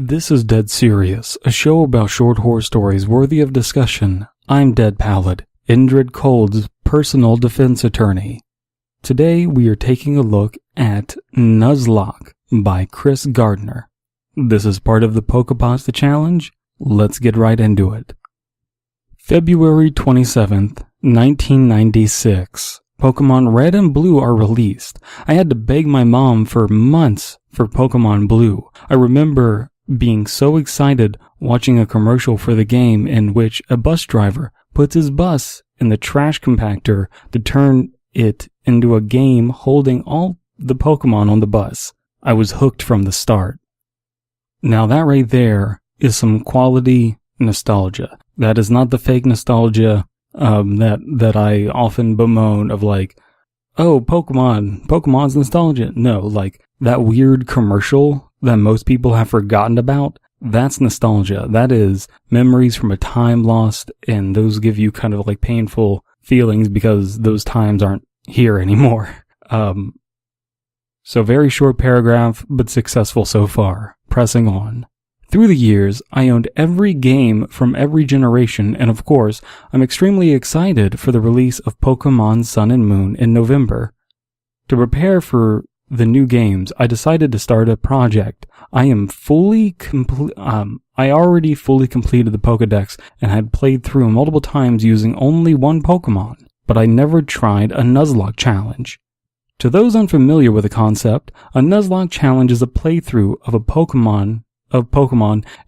This is Dead Serious, a show about short horror stories worthy of discussion. I'm Dead Pallid, Indrid Cold's personal defense attorney. Today we are taking a look at Nuzlocke by Chris Gardner. This is part of the Pokepasta Challenge. Let's get right into it. February 27th, 1996. Pokémon Red and Blue are released. I had to beg my mom for months for Pokémon Blue. I remember being so excited watching a commercial for the game in which a bus driver puts his bus in the trash compactor to turn it into a game holding all the Pokemon on the bus. I was hooked from the start. Now that right there is some quality nostalgia. That is not the fake nostalgia that I often bemoan of like, oh, Pokemon's nostalgia. No, like that weird commercial that most people have forgotten about, that's nostalgia. That is memories from a time lost, and those give you kind of like painful feelings because those times aren't here anymore. So very short paragraph, but successful so far. Pressing on. Through the years, I owned every game from every generation, and of course, I'm extremely excited for the release of Pokémon Sun and Moon in November. To prepare for the new games, I decided to start a project. I already fully completed the Pokédex and had played through multiple times using only one Pokémon, but I never tried a Nuzlocke challenge. To those unfamiliar with the concept, a Nuzlocke challenge is a playthrough of Pokemon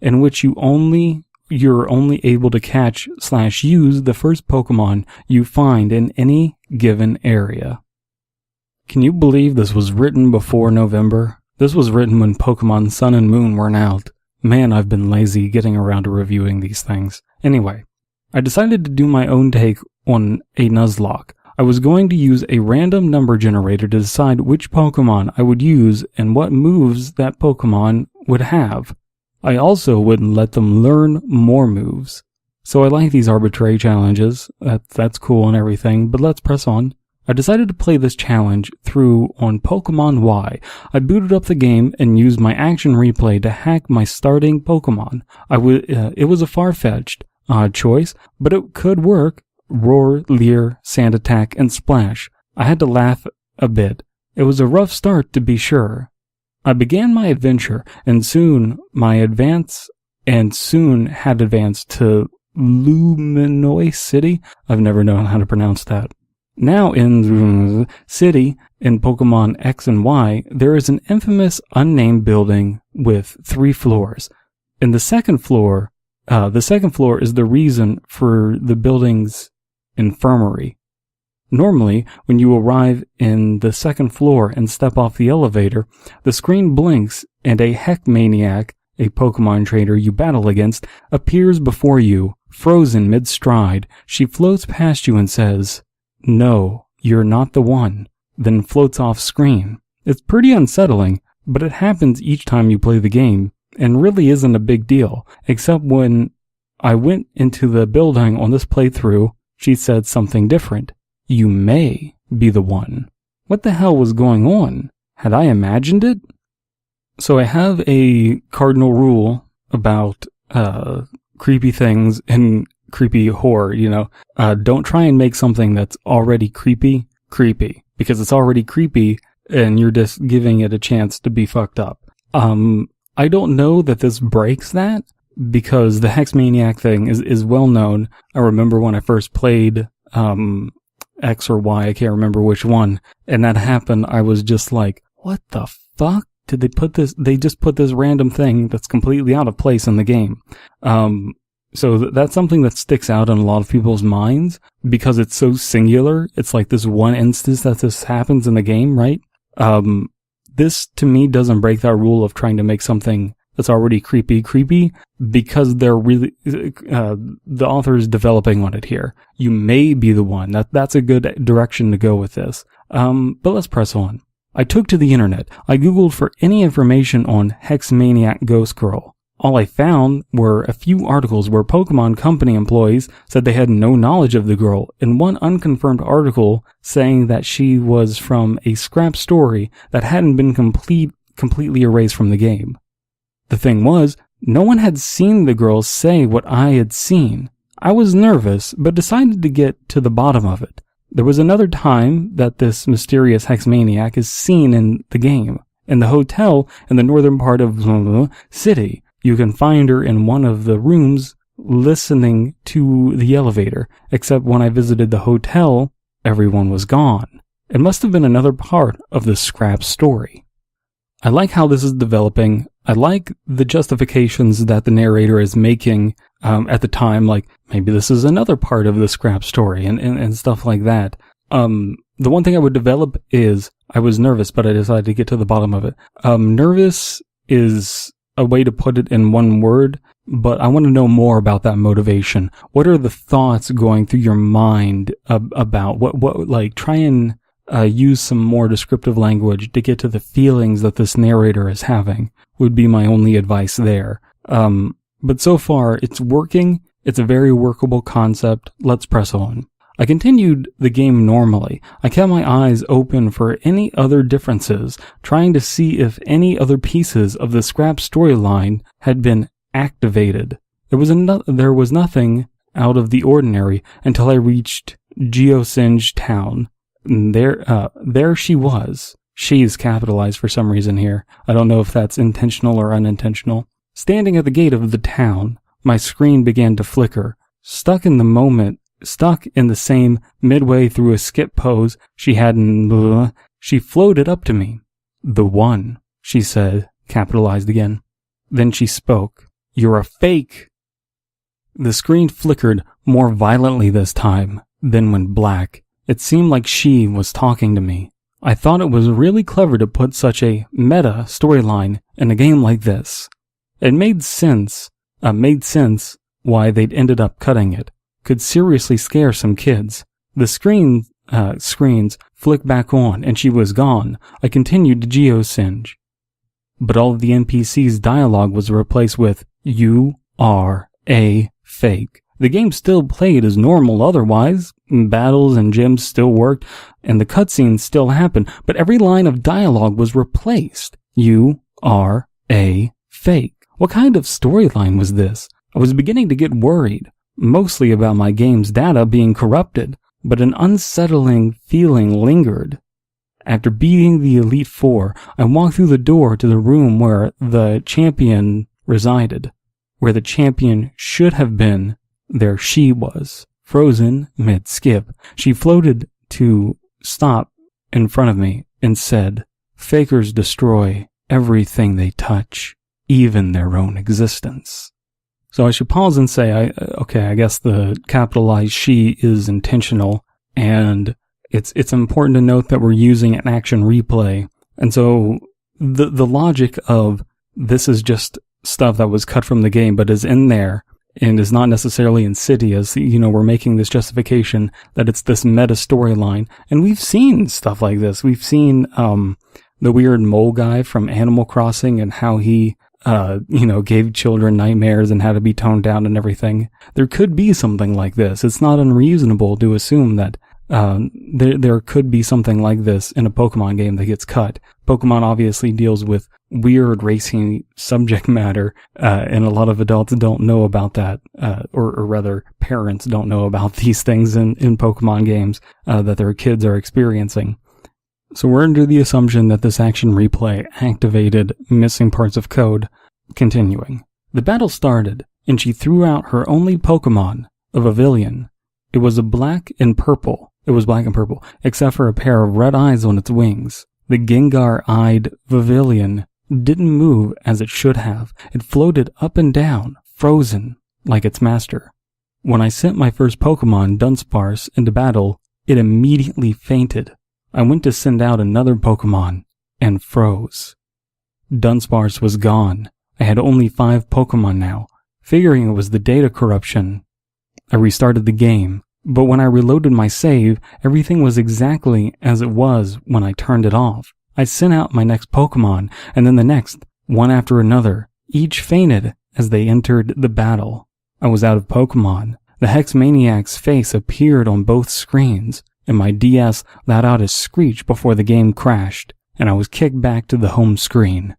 in which you're only able to catch/use the first Pokemon you find in any given area. Can you believe this was written before November? This was written when Pokemon Sun and Moon weren't out. Man, I've been lazy getting around to reviewing these things. Anyway, I decided to do my own take on a Nuzlocke. I was going to use a random number generator to decide which Pokemon I would use and what moves that Pokemon would have. I also wouldn't let them learn more moves. So I like these arbitrary challenges. That's cool and everything, but let's press on. I decided to play this challenge through on Pokémon Y. I booted up the game and used my action replay to hack my starting Pokémon. It was a far-fetched, odd choice, but it could work. Roar, Leer, Sand Attack, and Splash. I had to laugh a bit. It was a rough start, to be sure. I began my adventure, and soon had advanced to Luminois City. I've never known how to pronounce that. Now in City, in Pokemon X and Y, there is an infamous unnamed building with 3 floors. In the second floor is the reason for the building's infirmary. Normally, when you arrive in the second floor and step off the elevator, the screen blinks and a maniac, a Pokemon trainer you battle against, appears before you, frozen mid-stride. She floats past you and says, "No, you're not the one," then floats off screen. It's pretty unsettling, but it happens each time you play the game, and really isn't a big deal, except when I went into the building on this playthrough, she said something different. You may be the one. What the hell was going on? Had I imagined it? So I have a cardinal rule about creepy things and creepy horror, don't try and make something that's already creepy, because it's already creepy and you're just giving it a chance to be fucked up. I don't know that this breaks that, because the Hexmaniac thing is well known. I remember when I first played X or Y, I can't remember which one, and that happened, I was just like, what the fuck? Did they put this? They just put this random thing that's completely out of place in the game. So that's something that sticks out in a lot of people's minds because it's so singular. It's like this one instance that this happens in the game, right? This to me doesn't break that rule of trying to make something that's already creepy, because they're really, the author is developing on it here. You may be the one. That's a good direction to go with this. But let's press on. I took to the internet. I googled for any information on Hexmaniac Ghost Girl. All I found were a few articles where Pokemon Company employees said they had no knowledge of the girl, and one unconfirmed article saying that she was from a scrap story that hadn't been completely erased from the game. The thing was, no one had seen the girl say what I had seen. I was nervous, but decided to get to the bottom of it. There was another time that this mysterious hex maniac is seen in the game. In the hotel in the northern part of city, you can find her in one of the rooms listening to the elevator, except when I visited the hotel, everyone was gone. It must have been another part of the scrap story. I like how this is developing. I like the justifications that the narrator is making at the time, like maybe this is another part of the scrap story and stuff like that. The one thing I would develop is I was nervous, but I decided to get to the bottom of it. Nervous is a way to put it in one word, but I want to know more about that motivation. What are the thoughts going through your mind about what like try and use some more descriptive language to get to the feelings that this narrator is having would be my only advice there. But so far, it's working. It's a very workable concept. Let's press on. I continued the game normally. I kept my eyes open for any other differences, trying to see if any other pieces of the scrap storyline had been activated. There was nothing out of the ordinary until I reached Geosinge Town. There she was. She is capitalized for some reason here. I don't know if that's intentional or unintentional. Standing at the gate of the town, my screen began to flicker. Stuck in the same midway through a skip pose she had she floated up to me. "The one," she said, capitalized again. Then she spoke. "You're a fake." The screen flickered more violently this time, then went black. It seemed like she was talking to me. I thought it was really clever to put such a meta storyline in a game like this. It made sense why they'd ended up cutting it. Could seriously scare some kids. The screens flicked back on and she was gone. I continued to Geosinge. But all of the NPC's dialogue was replaced with, "You are a fake." The game still played as normal otherwise. Battles and gyms still worked, and the cutscenes still happened, but every line of dialogue was replaced. "You are a fake." What kind of storyline was this? I was beginning to get worried, mostly about my game's data being corrupted, but an unsettling feeling lingered. After beating the Elite Four, I walked through the door to the room where the champion resided. Where the champion should have been, there she was, frozen mid-skip. She floated to stop in front of me and said, "Fakers destroy everything they touch, even their own existence." So I should pause and say, I guess the capitalized she is intentional, and it's important to note that we're using an action replay. And so the logic of this is just stuff that was cut from the game but is in there and is not necessarily insidious. We're making this justification that it's this meta storyline. And we've seen stuff like this. We've seen the weird mole guy from Animal Crossing and how he gave children nightmares and had to be toned down and everything. There could be something like this. It's not unreasonable to assume that there could be something like this in a Pokemon game that gets cut. Pokemon obviously deals with weird racing subject matter, and a lot of adults don't know about that, or rather parents don't know about these things in Pokemon games that their kids are experiencing. So we're under the assumption that this action replay activated missing parts of code. Continuing. The battle started, and she threw out her only Pokemon, a Vivillon. It was black and purple, except for a pair of red eyes on its wings. The Gengar-eyed Vivillon didn't move as it should have. It floated up and down, frozen, like its master. When I sent my first Pokemon, Dunsparce, into battle, it immediately fainted. I went to send out another Pokemon, and froze. Dunsparce was gone. I had only 5 Pokemon now, figuring it was the data corruption. I restarted the game, but when I reloaded my save, everything was exactly as it was when I turned it off. I sent out my next Pokemon, and then the next, one after another. Each fainted as they entered the battle. I was out of Pokemon. The Hex Maniac's face appeared on both screens, and my DS let out a screech before the game crashed, and I was kicked back to the home screen.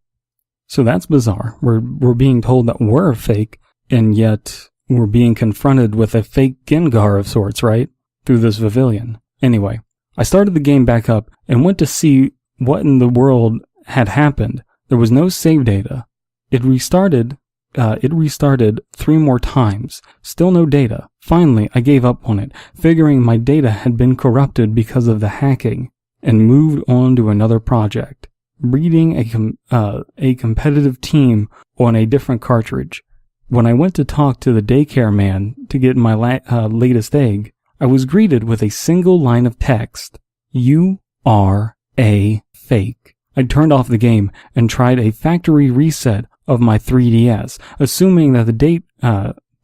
So that's bizarre. We're being told that we're fake, and yet we're being confronted with a fake Gengar of sorts, right? Through this pavilion. Anyway, I started the game back up and went to see what in the world had happened. There was no save data. It restarted 3 more times. Still no data. Finally, I gave up on it, figuring my data had been corrupted because of the hacking, and moved on to another project, breeding a competitive team on a different cartridge. When I went to talk to the daycare man to get my latest egg, I was greeted with a single line of text. You are a fake. I turned off the game and tried a factory reset of my 3DS, assuming that the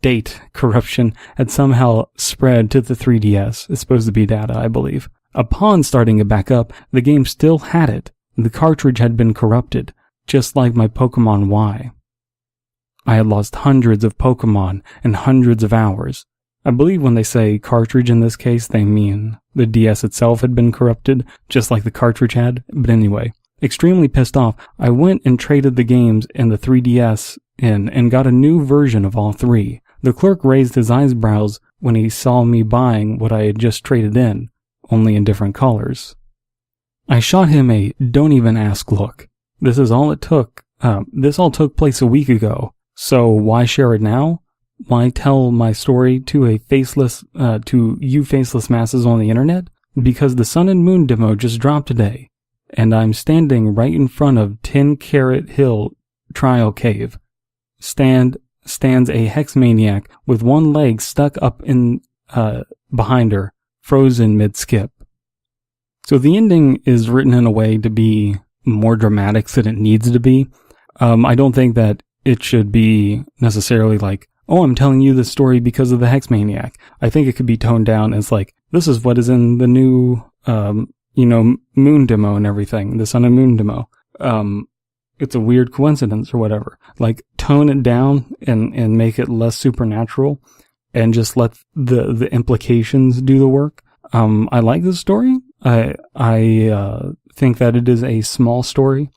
date corruption had somehow spread to the 3DS. It's supposed to be data, I believe. Upon starting it back up, the game still had it. The cartridge had been corrupted, just like my Pokémon Y. I had lost hundreds of Pokémon and hundreds of hours. I believe when they say cartridge in this case, they mean the DS itself had been corrupted, just like the cartridge had. But anyway, extremely pissed off, I went and traded the games in the 3DS in and got a new version of all 3. The clerk raised his eyebrows when he saw me buying what I had just traded in, only in different colors. I shot him a don't even ask look. This all took place a week ago, so why share it now? Why tell my story to you faceless masses on the internet? Because the Sun and Moon demo just dropped today, and I'm standing right in front of 10 Carat Hill Trial Cave. Stands a hex maniac with one leg stuck up in behind her, frozen mid-skip. So the ending is written in a way to be more dramatic than it needs to be. I don't think that it should be necessarily like, oh, I'm telling you this story because of the hex maniac. I think it could be toned down as like, this is what is in the new, Moon demo and everything, the Sun and Moon demo. It's a weird coincidence or whatever. Like, tone it down and make it less supernatural and just let the implications do the work. I like this story. I think that it is a small story.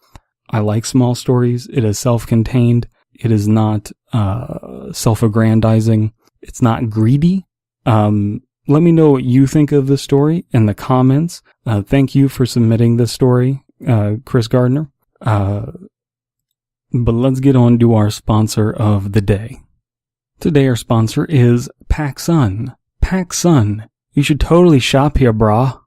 I like small stories. It is self-contained. It is not self-aggrandizing. It's not greedy. Let me know what you think of this story in the comments. Thank you for submitting this story, Chris Gardner. But let's get on to our sponsor of the day. Today our sponsor is PacSun. PacSun. You should totally shop here, brah.